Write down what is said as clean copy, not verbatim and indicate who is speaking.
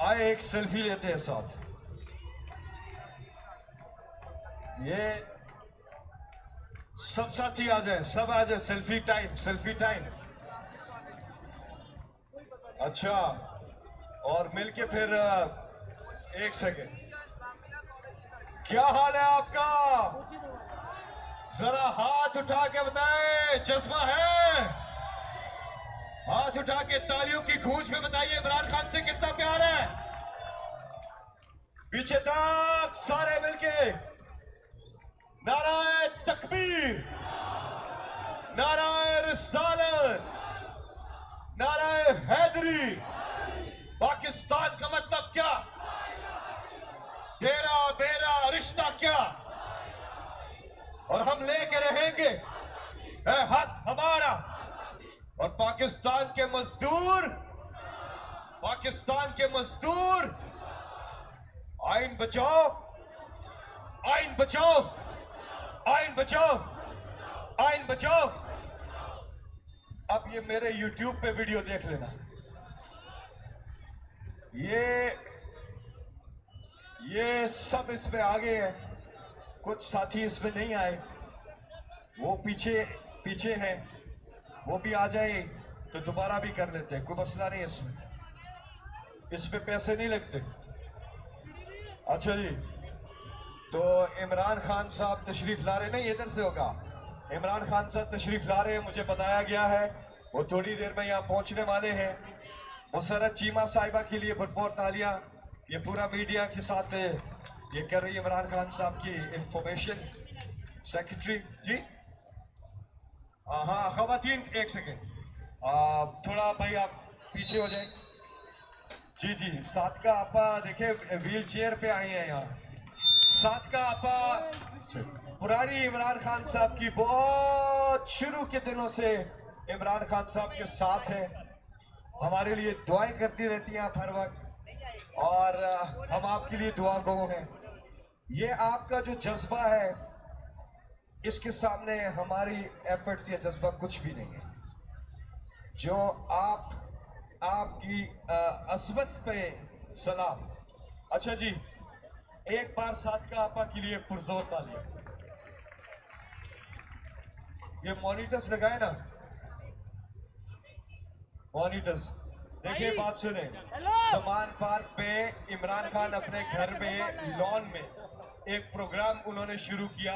Speaker 1: आए एक सेल्फी लेते हैं साथ। ये सब साथी आ जाए, सब आ जाए। Selfie time, selfie time. अच्छा, और मिलके फिर एक सेकेंड। क्या हाल है आपका? जरा हाथ उठा के बताए, जज्बा है? हाथ उठा के तालियों की गूंज में बताइए इमरान खान से कितना प्यार है। पीछे तक सारे मिलके नाराए तकबीर, नाराए रिसालत, नाराए हैदरी। पाकिस्तान का मतलब क्या? तेरा मेरा रिश्ता क्या? और हम लेके रहेंगे, है हक हमारा। और पाकिस्तान के मजदूर, पाकिस्तान के मजदूर, आइन बचाओ, आइन बचाओ, आइन बचाओ, आइन बचाओ। अब ये मेरे YouTube पे वीडियो देख लेना। ये सब इसमें आगे है, कुछ साथी इसमें नहीं आए, वो पीछे पीछे हैं। वो भी आ जाए तो दोबारा भी कर लेते हैं, कोई मसला नहीं इसमें। इस पे पैसे नहीं लगते। अच्छा जी, तो इमरान खान साहब तशरीफ ला रहे, नहीं इधर से होगा। इमरान खान साहब तशरीफ ला रहे हैं, मुझे बताया गया है। वो थोड़ी देर में यहाँ पहुंचने वाले हैं। मुसर्रत चीमा साहिबा के लिए भरपूर तालियां। ये पूरा मीडिया के साथ ये कर रही है इमरान खान साहब की इंफॉर्मेशन सेक्रेटरी जी। हाँ खवातीन, एक सेकेंड, थोड़ा भाई आप पीछे हो जाए। जी जी, साथ का आपा देखे व्हील चेयर पे आई हैं यहाँ। साथ का आपा पुरानी इमरान खान साहब की बहुत शुरू के दिनों से इमरान खान साहब के साथ है, हमारे लिए दुआएं करती रहती हैं आप हर वक्त, और हम आपके लिए दुआ गो हैं। ये आपका जो जज्बा है, इसके सामने हमारी एफर्ट्स या जज्बा कुछ भी नहीं है। जो आपकी अज़मत पे सलाम। अच्छा जी, एक बार साथ का आपा के लिए पुरजोर तालियां। ये मॉनिटर्स लगाए ना, मॉनिटर्स। देखिए बात सुने, समान पार्क पे इमरान खान अपने घर में लॉन में एक प्रोग्राम उन्होंने शुरू किया।